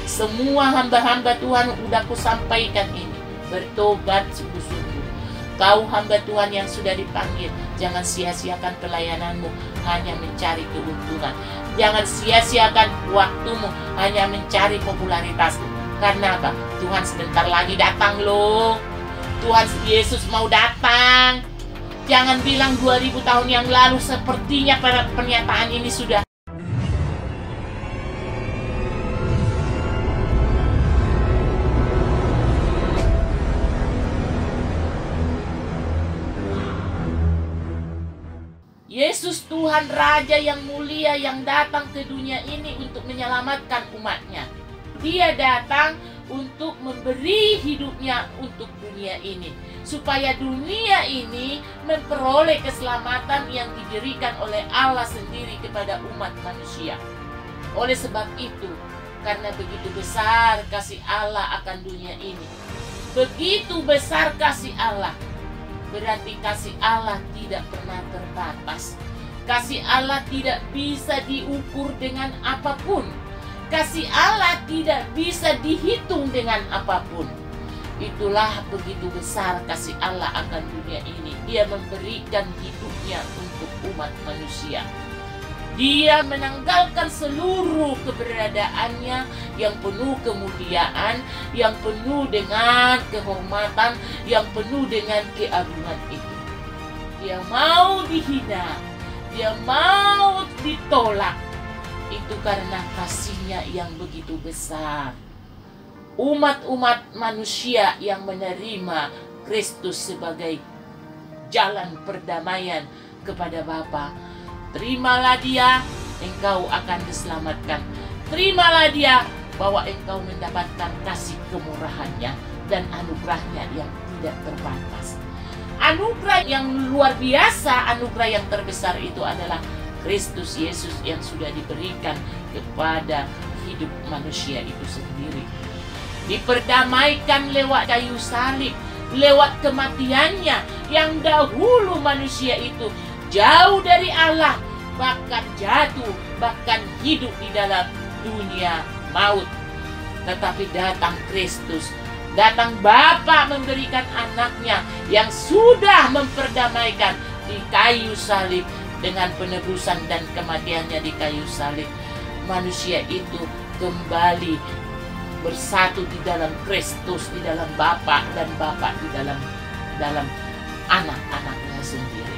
Semua hamba-hamba Tuhan udah kusampaikan ini. Bertobat sungguh-sungguh. Kau hamba Tuhan yang sudah dipanggil, jangan sia-siakan pelayananmu hanya mencari keuntungan. Jangan sia-siakan waktumu hanya mencari popularitas. Karena apa? Tuhan sebentar lagi datang loh. Tuhan Yesus mau datang. Jangan bilang 2000 tahun yang lalu, sepertinya pada pernyataan ini sudah. Yesus Tuhan Raja yang mulia yang datang ke dunia ini untuk menyelamatkan umatnya. Dia datang untuk memberi hidupnya untuk dunia ini, supaya dunia ini memperoleh keselamatan yang diberikan oleh Allah sendiri kepada umat manusia. Oleh sebab itu, karena begitu besar kasih Allah akan dunia ini, begitu besar kasih Allah, berarti kasih Allah tidak pernah terbatas. Kasih Allah tidak bisa diukur dengan apapun. Kasih Allah tidak bisa dihitung dengan apapun. Itulah begitu besar kasih Allah akan dunia ini. Dia memberikan hidupnya untuk umat manusia. Dia menanggalkan seluruh keberadaannya yang penuh kemuliaan, yang penuh dengan kehormatan, yang penuh dengan keagungan itu. Dia mau dihina, dia mau ditolak. Itu karena kasihnya yang begitu besar. Umat-umat manusia yang menerima Kristus sebagai jalan perdamaian kepada Bapa, terimalah dia, engkau akan diselamatkan. Terimalah dia, bahwa engkau mendapatkan kasih kemurahannya dan anugerahnya yang tidak terbatas. Anugerah yang luar biasa, anugerah yang terbesar itu adalah Kristus Yesus yang sudah diberikan kepada hidup manusia itu sendiri. Diperdamaikan lewat kayu salib, lewat kematiannya, yang dahulu manusia itu jauh dari Allah, bahkan jatuh, bahkan hidup di dalam dunia maut. Tetapi datang Kristus, datang Bapa memberikan anaknya yang sudah memperdamaikan di kayu salib. Dengan penebusan dan kematiannya di kayu salib, manusia itu kembali bersatu di dalam Kristus, di dalam Bapa, dan Bapa di dalam anak-anaknya sendiri.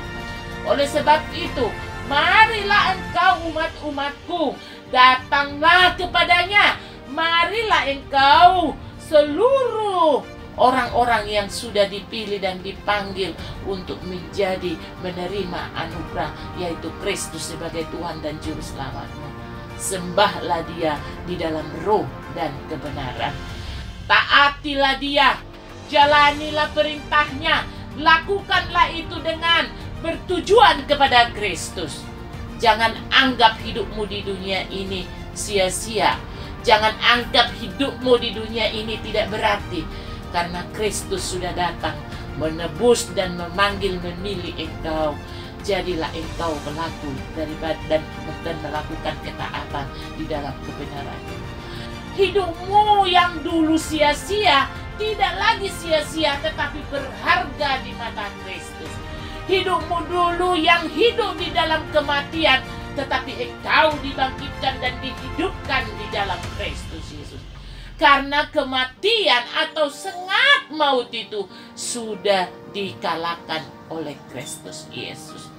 Oleh sebab itu, marilah engkau umat-umatku, datanglah kepadanya. Marilah engkau seluruh orang-orang yang sudah dipilih dan dipanggil untuk menerima anugerah, yaitu Kristus sebagai Tuhan dan Juru Selamatmu. Sembahlah dia di dalam roh dan kebenaran. Taatilah dia, jalanilah perintahnya, lakukanlah itu dengan bertujuan kepada Kristus. Jangan anggap hidupmu di dunia ini sia-sia. Jangan anggap hidupmu di dunia ini tidak berarti. Karena Kristus sudah datang menebus dan memanggil, memilih engkau. Jadilah engkau pelaku dan melakukan ketaatan di dalam kebenaran. Hidupmu yang dulu sia-sia tidak lagi sia-sia, tetapi berharga di mata Kristus. Hidupmu dulu yang hidup di dalam kematian, tetapi engkau dibangkitkan dan dihidupkan di dalam Kristus Yesus. Karena kematian atau sengat maut itu sudah dikalahkan oleh Kristus Yesus.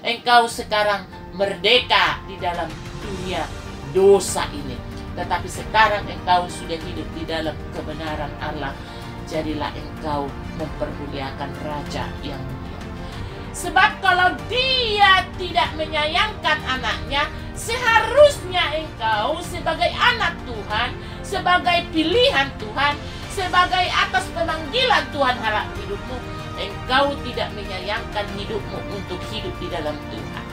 Engkau sekarang merdeka di dalam dunia dosa ini. Tetapi sekarang engkau sudah hidup di dalam kebenaran Allah. Jadilah engkau mempermuliakan Raja yang mulia. Sebab kalau dia tidak menyayangkan anaknya, seharusnya engkau sebagai anak Tuhan, sebagai pilihan Tuhan, sebagai atas pemanggilan Tuhan harap hidupmu, engkau tidak menyayangkan hidupmu untuk hidup di dalam Tuhan.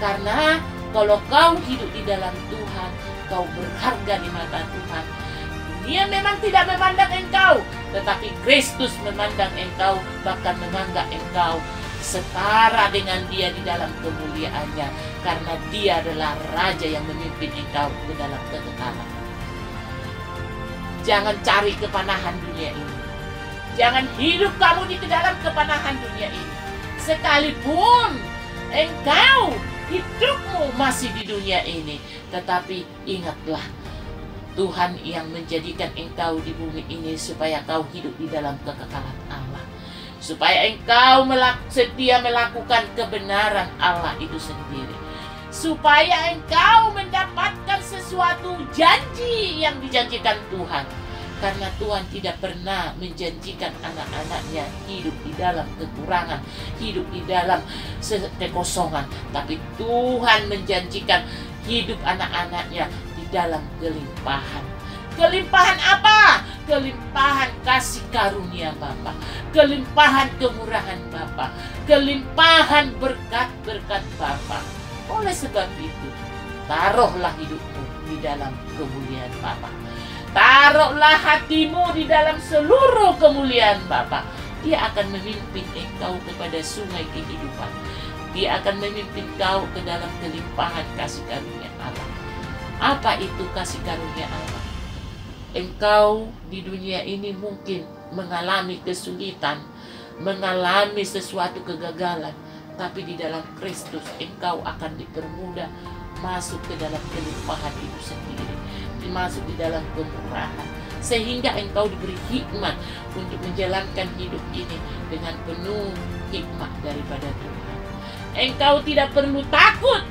Karena kalau kau hidup di dalam Tuhan, kau berharga di mata Tuhan. Dia memang tidak memandang engkau, tetapi Kristus memandang engkau, bahkan menganggap engkau setara dengan dia di dalam kemuliaannya, karena dia adalah Raja yang memimpin engkau ke dalam kekekalan. Jangan cari kepanahan dunia ini. Jangan hidup kamu di dalam kepanahan dunia ini. Sekalipun engkau hidupmu masih di dunia ini, tetapi ingatlah, Tuhan yang menjadikan engkau di bumi ini supaya kau hidup di dalam kekekalan Allah. Supaya engkau setia melakukan kebenaran Allah itu sendiri. Supaya engkau mendapatkan sesuatu janji yang dijanjikan Tuhan. Karena Tuhan tidak pernah menjanjikan anak-anaknya hidup di dalam kekurangan, hidup di dalam kekosongan. Tapi Tuhan menjanjikan hidup anak-anaknya di dalam kelimpahan. Kelimpahan apa? Kelimpahan kasih karunia Bapa, kelimpahan kemurahan Bapa, kelimpahan berkat-berkat Bapa. Oleh sebab itu, taruhlah hidupmu di dalam kemuliaan Bapa. Taruhlah hatimu di dalam seluruh kemuliaan Bapa. Dia akan memimpin engkau kepada sungai kehidupan. Dia akan memimpin kau ke dalam kelimpahan kasih karunia Allah. Apa itu kasih karunia Allah? Engkau di dunia ini mungkin mengalami kesulitan, mengalami sesuatu kegagalan, tapi di dalam Kristus engkau akan dipermudah masuk ke dalam kelimpahan itu sendiri, masuk di dalam kemurahan, sehingga engkau diberi hikmat untuk menjalankan hidup ini dengan penuh hikmat daripada Tuhan. Engkau tidak perlu takut,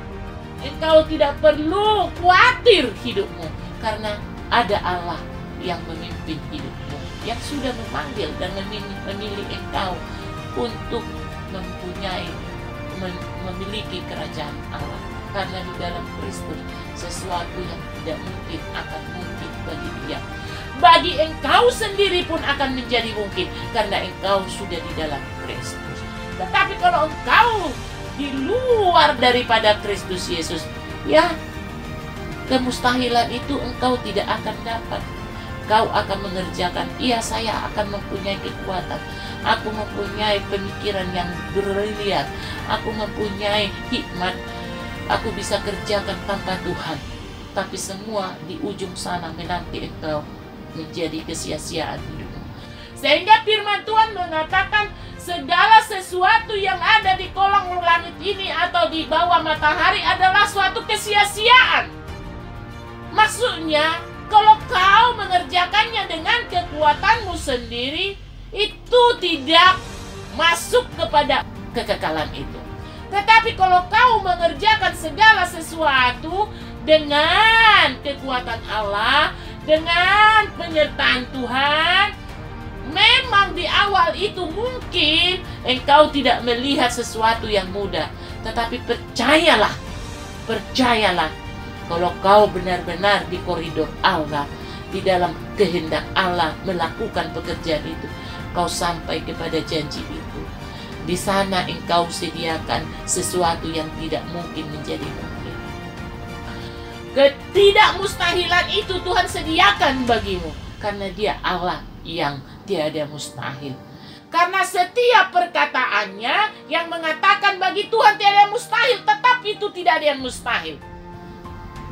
engkau tidak perlu khawatir hidupmu, karena ada Allah yang memimpin hidupmu, yang sudah memanggil dan memilih engkau untuk memiliki kerajaan Allah. Karena di dalam Kristus sesuatu yang tidak mungkin akan mungkin bagi Dia. Bagi engkau sendiri pun akan menjadi mungkin karena engkau sudah di dalam Kristus. Tetapi kalau engkau di luar daripada Kristus Yesus, ya, kemustahilan itu engkau tidak akan dapat. Kau akan mengerjakan, iya, saya akan mempunyai kekuatan, aku mempunyai pemikiran yang brilian, aku mempunyai hikmat, aku bisa kerjakan tanpa Tuhan. Tapi semua di ujung sana menanti engkau menjadi kesia-siaan hidupmu. Sehingga firman Tuhan mengatakan segala sesuatu yang ada di kolong langit ini atau di bawah matahari adalah suatu kesia-siaan. Maksudnya, kalau kau mengerjakannya dengan kekuatanmu sendiri, itu tidak masuk kepada kekekalan itu. Tetapi kalau kau mengerjakan segala sesuatu dengan kekuatan Allah, dengan penyertaan Tuhan, memang di awal itu mungkin engkau tidak melihat sesuatu yang mudah. Tetapi percayalah, kalau kau benar-benar di koridor Allah, di dalam kehendak Allah melakukan pekerjaan itu, kau sampai kepada janji itu. Di sana engkau sediakan sesuatu yang tidak mungkin menjadi mungkin. Ketidakmustahilan itu Tuhan sediakan bagimu, karena Dia Allah yang tiada mustahil. Karena setiap perkataannya yang mengatakan bagi Tuhan tiada mustahil, tetapi itu tidak ada yang mustahil.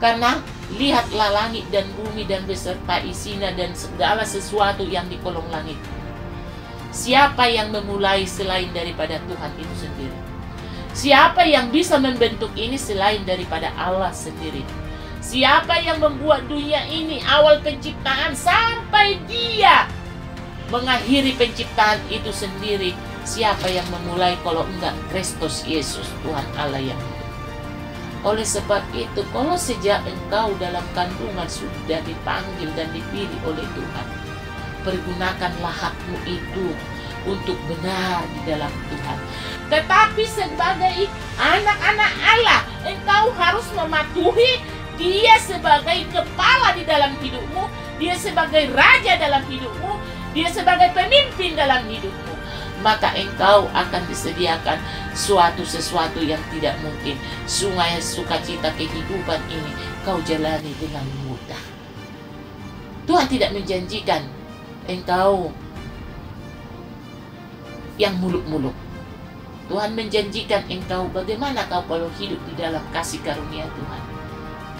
Karena lihatlah langit dan bumi dan beserta isinya dan segala sesuatu yang di kolong langit. Siapa yang memulai selain daripada Tuhan itu sendiri? Siapa yang bisa membentuk ini selain daripada Allah sendiri? Siapa yang membuat dunia ini awal penciptaan sampai Dia mengakhiri penciptaan itu sendiri? Siapa yang memulai kalau enggak Kristus Yesus, Tuhan Allah yang hidup? Oleh sebab itu, kalau sejak engkau dalam kandungan sudah dipanggil dan dipilih oleh Tuhan, pergunakanlah hakmu itu untuk benar di dalam Tuhan. Tetapi sebagai anak-anak Allah, engkau harus mematuhi Dia sebagai kepala di dalam hidupmu, Dia sebagai raja dalam hidupmu, Dia sebagai pemimpin dalam hidupmu. Maka engkau akan disediakan sesuatu yang tidak mungkin. Sungai sukacita kehidupan ini kau jalani dengan mudah. Tuhan tidak menjanjikan engkau yang muluk-muluk. Tuhan menjanjikan engkau bagaimana kau kalau hidup di dalam kasih karunia Tuhan.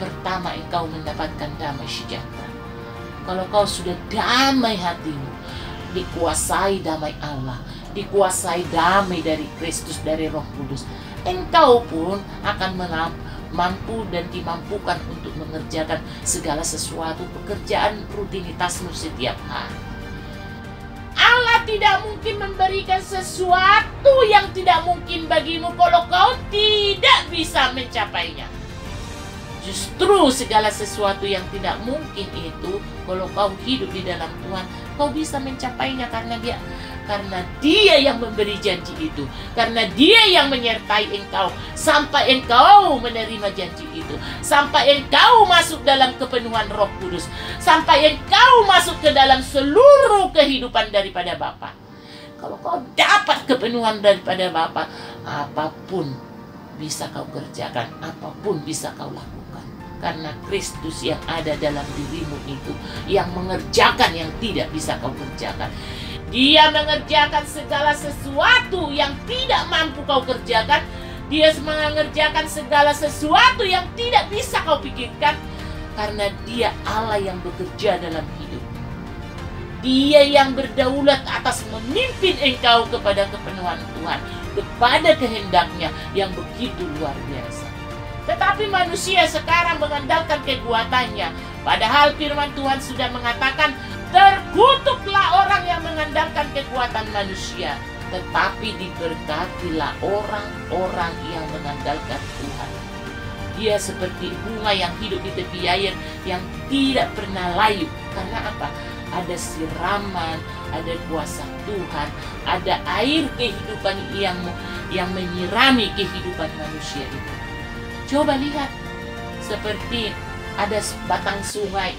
Pertama, engkau mendapatkan damai sejahtera. Kalau kau sudah damai hatimu, dikuasai damai Allah, dikuasai damai dari Kristus, dari Roh Kudus, engkau pun akan mampu dan dimampukan untuk mengerjakan segala sesuatu pekerjaan rutinitasmu setiap hari. Allah tidak mungkin memberikan sesuatu yang tidak mungkin bagimu kalau kau tidak bisa mencapainya. Justru segala sesuatu yang tidak mungkin itu, kalau kau hidup di dalam Tuhan, kau bisa mencapainya karena Dia yang memberi janji itu, karena Dia yang menyertai engkau sampai engkau menerima janji itu, sampai engkau masuk dalam kepenuhan Roh Kudus, sampai engkau masuk ke dalam seluruh kehidupan daripada Bapa. Kalau kau dapat kepenuhan daripada Bapa, apapun bisa kau kerjakan, apapun bisa kau lakukan. Karena Kristus yang ada dalam dirimu itu yang mengerjakan yang tidak bisa kau kerjakan. Dia mengerjakan segala sesuatu yang tidak mampu kau kerjakan. Dia mengerjakan segala sesuatu yang tidak bisa kau pikirkan. Karena Dia Allah yang bekerja dalam hidup. Dia yang berdaulat atas memimpin engkau kepada kepenuhan Tuhan, kepada kehendaknya yang begitu luar biasa. Tetapi manusia sekarang mengandalkan kekuatannya. Padahal firman Tuhan sudah mengatakan, terkutuklah orang yang mengandalkan kekuatan manusia, tetapi diberkatilah orang-orang yang mengandalkan Tuhan. Dia seperti bunga yang hidup di tepi air yang tidak pernah layu. Karena apa? Ada siraman, ada kuasa Tuhan, ada air kehidupan yang menyirami kehidupan manusia itu. Coba lihat, seperti ada batang sungai.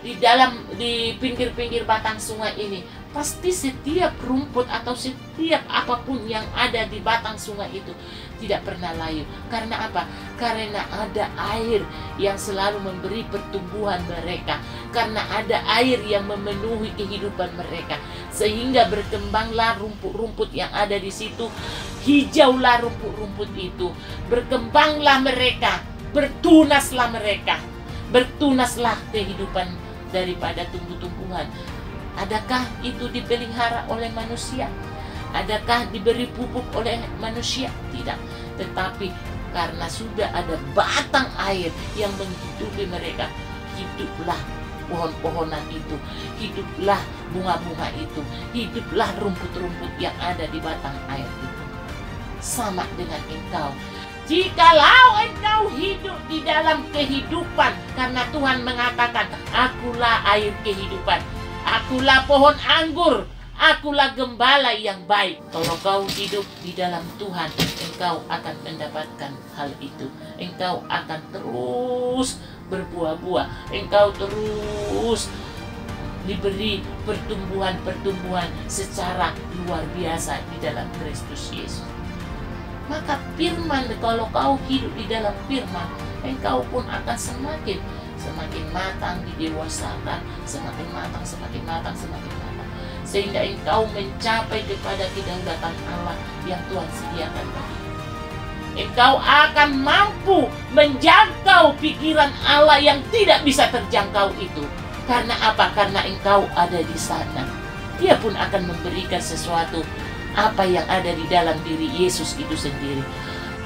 Di pinggir-pinggir batang sungai ini, pasti setiap rumput atau setiap apapun yang ada di batang sungai itu tidak pernah layu. Karena apa? Karena ada air yang selalu memberi pertumbuhan mereka. Karena ada air yang memenuhi kehidupan mereka. Sehingga berkembanglah rumput-rumput yang ada di situ. Hijaulah rumput-rumput itu. Berkembanglah mereka. Bertunaslah mereka. Bertunaslah kehidupan daripada tumbuh-tumbuhan. Adakah itu dipelihara oleh manusia? Adakah diberi pupuk oleh manusia? Tidak. Tetapi karena sudah ada batang air yang menghidupi mereka, hiduplah pohon-pohonan itu, hiduplah bunga-bunga itu, hiduplah rumput-rumput yang ada di batang air itu. Sama dengan engkau. Jikalau engkau hidup di dalam kehidupan, karena Tuhan mengatakan, akulah air kehidupan, akulah pohon anggur, akulah gembala yang baik. Kalau kau hidup di dalam Tuhan, engkau akan mendapatkan hal itu. Engkau akan terus berbuah-buah, engkau terus diberi pertumbuhan-pertumbuhan secara luar biasa di dalam Kristus Yesus. Maka firman, kalau kau hidup di dalam firman, engkau pun akan semakin matang, didewasakan, semakin matang, sehingga engkau mencapai kepada kedaulatan Allah yang Tuhan sediakan bagimu. Engkau akan mampu menjangkau pikiran Allah yang tidak bisa terjangkau itu. Karena apa? Karena engkau ada di sana. Dia pun akan memberikan sesuatu apa yang ada di dalam diri Yesus itu sendiri.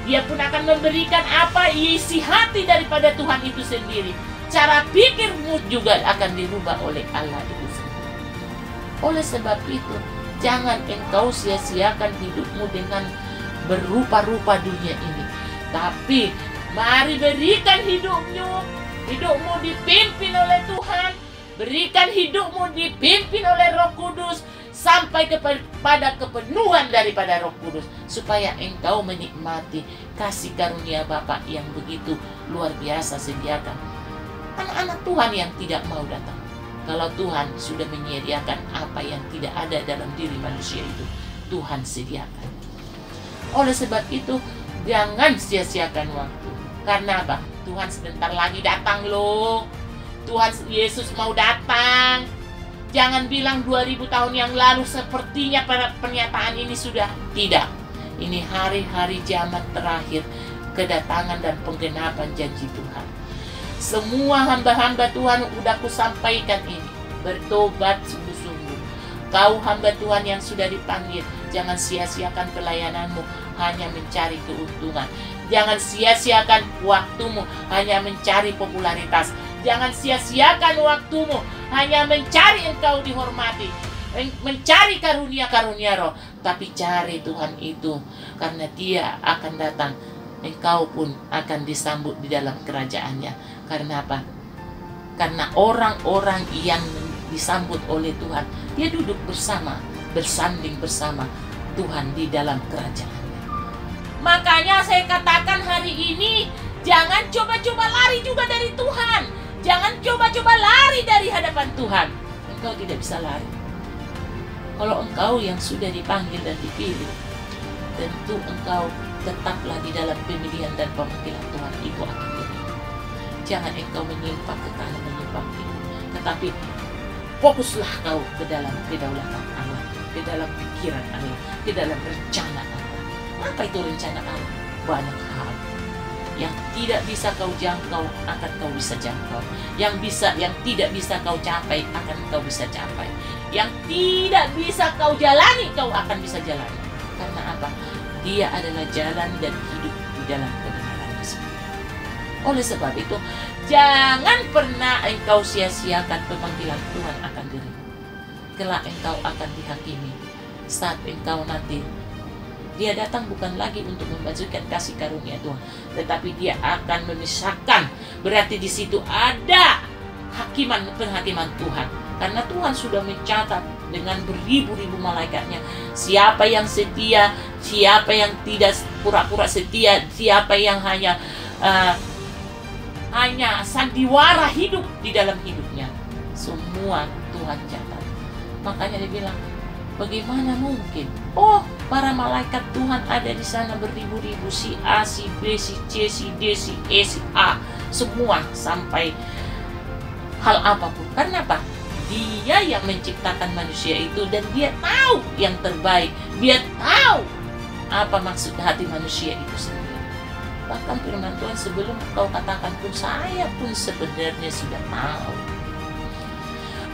Dia pun akan memberikan apa isi hati daripada Tuhan itu sendiri. Cara pikirmu juga akan dirubah oleh Allah itu sendiri. Oleh sebab itu, jangan engkau sia-siakan hidupmu dengan berupa-rupa dunia ini. Tapi mari berikan hidupmu dipimpin oleh Tuhan. Berikan hidupmu dipimpin oleh Roh Kudus sampai kepada kepenuhan daripada Roh Kudus, supaya engkau menikmati kasih karunia Bapa yang begitu luar biasa sediakan. Anak-anak Tuhan yang tidak mau datang, kalau Tuhan sudah menyediakan apa yang tidak ada dalam diri manusia itu, Tuhan sediakan. Oleh sebab itu, jangan sia-siakan waktu. Karena apa? Tuhan sebentar lagi datang loh. Tuhan Yesus mau datang. Jangan bilang 2000 tahun yang lalu sepertinya pernyataan ini sudah. Tidak. Ini hari-hari zaman terakhir kedatangan dan penggenapan janji Tuhan. Semua hamba-hamba Tuhan udah kusampaikan ini. Bertobat sungguh-sungguh. Kau hamba Tuhan yang sudah dipanggil, jangan sia-siakan pelayananmu hanya mencari keuntungan. Jangan sia-siakan waktumu hanya mencari popularitas. Jangan sia-siakan waktumu hanya mencari engkau dihormati, mencari karunia-karunia roh. Tapi cari Tuhan itu, karena Dia akan datang. Engkau pun akan disambut di dalam kerajaannya. Karena apa? Karena orang-orang yang disambut oleh Tuhan, dia duduk bersama, bersanding bersama Tuhan di dalam kerajaannya. Makanya saya katakan hari ini, jangan coba-coba lari juga dari Tuhan. Jangan coba-coba lari dari hadapan Tuhan. Engkau tidak bisa lari. Kalau engkau yang sudah dipanggil dan dipilih, tentu engkau tetaplah di dalam pemilihan dan pemanggilan Tuhan itu akan diterima. Jangan engkau menyimpang ke kanan, menyimpang kiri, tetapi fokuslah kau ke dalam kedaulatan Allah, ke dalam pikiran Allah, ke dalam rencana Allah. Apa itu rencana Allah? Banyak hal yang tidak bisa kau jangkau akan kau bisa jangkau, yang tidak bisa kau capai akan kau bisa capai, yang tidak bisa kau jalani kau akan bisa jalani. Karena apa? Dia adalah jalan dan hidup di dalam kebenaran sendiri. Oleh sebab itu, jangan pernah engkau sia-siakan pemanggilan Tuhan akan dirimu. Kelak engkau akan dihakimi saat engkau nanti. Dia datang bukan lagi untuk membagikan kasih karunia Tuhan, tetapi Dia akan memisahkan. Berarti di situ ada penghakiman Tuhan. Karena Tuhan sudah mencatat dengan beribu-ribu malaikatnya siapa yang setia, siapa yang tidak pura-pura setia, siapa yang hanya sandiwara hidup di dalam hidupnya. Semua Tuhan catat. Makanya dia bilang, bagaimana mungkin? Oh, para malaikat Tuhan ada di sana beribu-ribu, si A, si B, si C, si D, si E, si A, semua sampai hal apapun. Karena apa? Dia yang menciptakan manusia itu, dan Dia tahu yang terbaik. Dia tahu apa maksud hati manusia itu sendiri. Bahkan firman Tuhan, sebelum kau katakan pun, saya pun sebenarnya sudah tahu.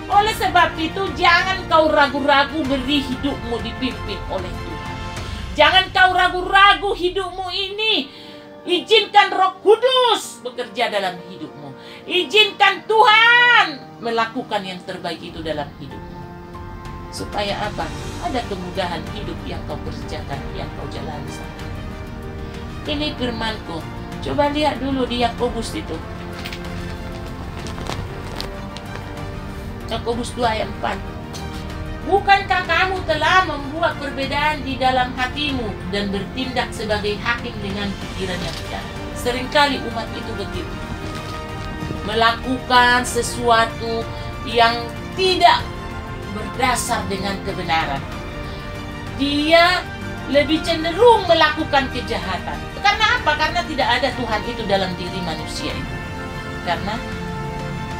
Oleh sebab itu, jangan kau ragu-ragu beri hidupmu dipimpin oleh Tuhan. Jangan kau ragu-ragu hidupmu ini. Izinkan Roh Kudus bekerja dalam hidupmu. Izinkan Tuhan melakukan yang terbaik itu dalam hidupmu. Supaya apa? Ada kemudahan hidup yang kau kerjakan, yang kau jalani saat ini. Ini firman-Ku. Coba lihat dulu di Yakobus itu. Yakobus 2 ayat 4. Bukankah kamu telah membuat perbedaan di dalam hatimu dan bertindak sebagai hakim dengan pikiran yang jahat? Seringkali umat itu begitu. Melakukan sesuatu yang tidak berdasar dengan kebenaran. Dia lebih cenderung melakukan kejahatan. Karena apa? Karena tidak ada Tuhan itu dalam diri manusia itu. Karena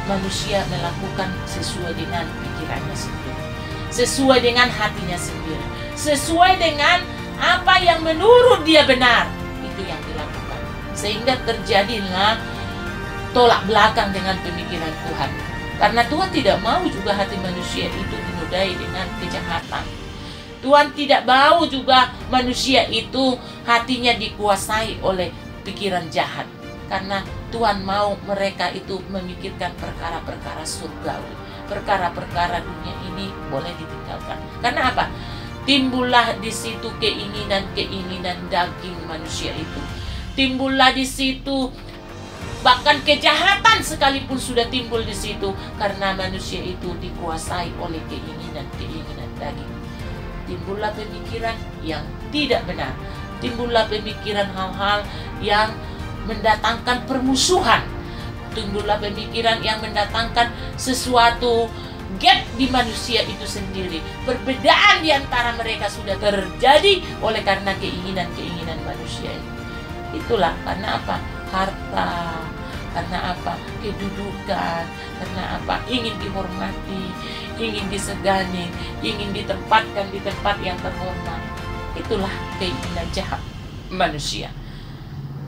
manusia melakukan sesuai dengan pikirannya sendiri, sesuai dengan hatinya sendiri, sesuai dengan apa yang menurut dia benar. Itu yang dilakukan. Sehingga terjadilah tolak belakang dengan pemikiran Tuhan. Karena Tuhan tidak mau juga hati manusia itu dinodai dengan kejahatan. Tuhan tidak mau juga manusia itu hatinya dikuasai oleh pikiran jahat. Karena Tuhan mau mereka itu memikirkan perkara-perkara surgawi. Perkara-perkara dunia ini boleh ditinggalkan. Karena apa? Timbullah di situ keinginan-keinginan daging manusia itu. Timbullah di situ bahkan kejahatan sekalipun sudah timbul di situ, karena manusia itu dikuasai oleh keinginan-keinginan daging. Timbullah pemikiran yang tidak benar. Timbullah pemikiran hal-hal yang mendatangkan permusuhan. Timbullah pemikiran yang mendatangkan sesuatu gap di manusia itu sendiri. Perbedaan di antara mereka sudah terjadi oleh karena keinginan-keinginan manusia itu. Itulah karena apa? Harta, karena apa? Kedudukan, karena apa? Ingin dihormati, ingin disegani, ingin ditempatkan di tempat yang terhormat. Itulah keinginan jahat manusia.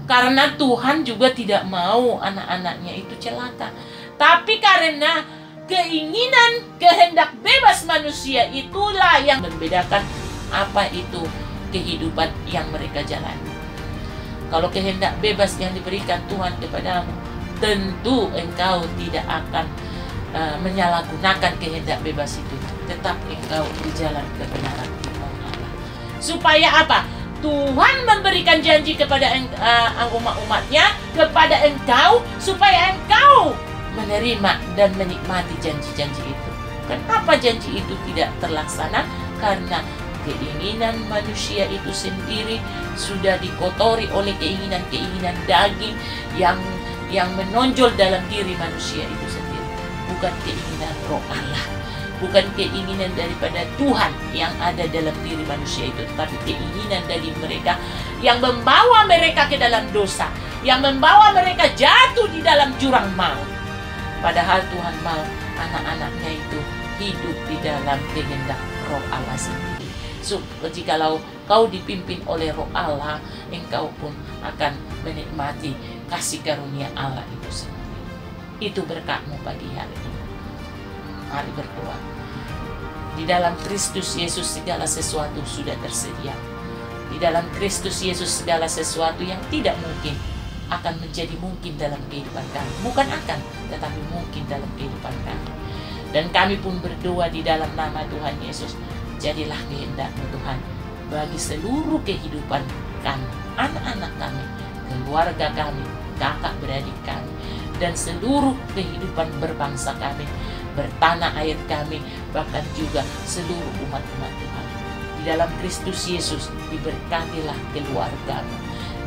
Karena Tuhan juga tidak mau anak-anaknya itu celaka. Tapi karena keinginan, kehendak bebas manusia itulah yang membedakan apa itu kehidupan yang mereka jalani. Kalau kehendak bebas yang diberikan Tuhan kepadamu, tentu engkau tidak akan menyalahgunakan kehendak bebas itu. Tetap engkau di jalan kebenaran firman Allah. Supaya apa? Tuhan memberikan janji kepada umat-umatnya, kepada engkau, supaya engkau menerima dan menikmati janji-janji itu. Kenapa janji itu tidak terlaksana? Karena keinginan manusia itu sendiri sudah dikotori oleh keinginan-keinginan daging yang menonjol dalam diri manusia itu sendiri. Bukan keinginan roh Allah, bukan keinginan daripada Tuhan yang ada dalam diri manusia itu, tetapi keinginan dari mereka yang membawa mereka ke dalam dosa, yang membawa mereka jatuh di dalam jurang maut. Padahal Tuhan mau anak-anaknya itu hidup di dalam kehendak roh Allah sendiri. So, jikalau kau dipimpin oleh roh Allah, engkau pun akan menikmati kasih karunia Allah itu sendiri. Itu berkatmu pagi hari ini. Mari berdoa. Di dalam Kristus Yesus segala sesuatu sudah tersedia. Di dalam Kristus Yesus segala sesuatu yang tidak mungkin akan menjadi mungkin dalam kehidupan kami. Bukan akan, tetapi mungkin dalam kehidupan kami. Dan kami pun berdoa di dalam nama Tuhan Yesus. Jadilah kehendak-Mu Tuhan bagi seluruh kehidupan kami, anak-anak kami, keluarga kami, kakak beradik kami, dan seluruh kehidupan berbangsa kami, bertanah air kami, bahkan juga seluruh umat-umat Tuhan. Di dalam Kristus Yesus diberkatilah keluargamu,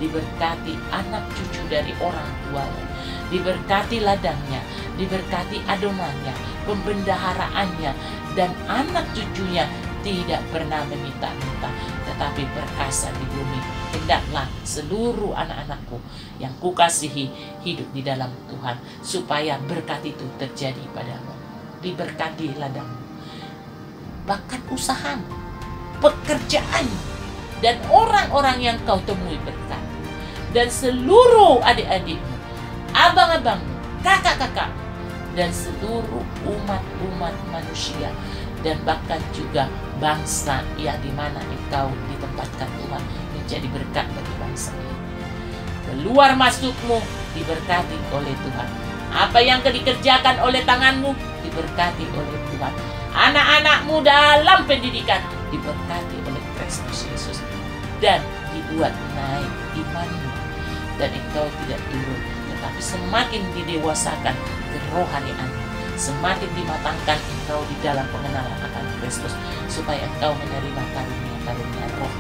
diberkati anak cucu dari orang tuanya, diberkati ladangnya, diberkati adonannya, pembendaharaannya, dan anak cucunya tidak pernah meminta-minta, tetapi perkasa di bumi. Hendaklah seluruh anak-anakku yang kukasihi hidup di dalam Tuhan, supaya berkat itu terjadi padamu. Diberkati ladangmu, bakat usahamu, pekerjaan, dan orang-orang yang kau temui berkat. Dan seluruh adik-adikmu, abang-abangmu, kakak-kakak, dan seluruh umat-umat manusia, dan bahkan juga bangsa yang dimana engkau ditempatkan Tuhan menjadi berkat bagi bangsa ini. Keluar masukmu diberkati oleh Tuhan. Apa yang dikerjakan oleh tanganmu diberkati oleh Tuhan. Anak-anakmu dalam pendidikan diberkati oleh Kristus Yesus, dan dibuat naik imanmu, dan engkau tidak turun, tetapi semakin didewasakan kerohanianmu, semakin dimatangkan engkau di dalam pengenalan akan Kristus, supaya engkau menerima karunia-karunia roh,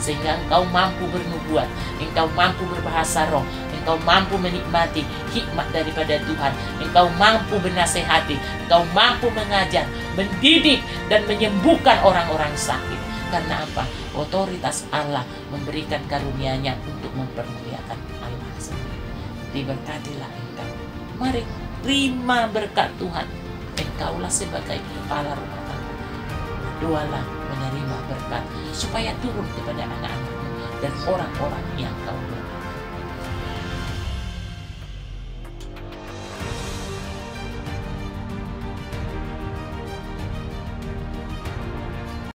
sehingga engkau mampu bernubuat, engkau mampu berbahasa roh, engkau mampu menikmati hikmat daripada Tuhan, engkau mampu bernasehati, engkau mampu mengajar, mendidik, dan menyembuhkan orang-orang sakit. Karena apa? Otoritas Allah memberikan karunia-Nya untuk mempermuliakan Allah sendiri. Diberkatilah engkau. Mari terima berkat Tuhan. Engkaulah sebagai kepala rumah tangga. Berdoalah menerima berkat supaya turun kepada anak-anakmu dan orang-orang yang kau berkati.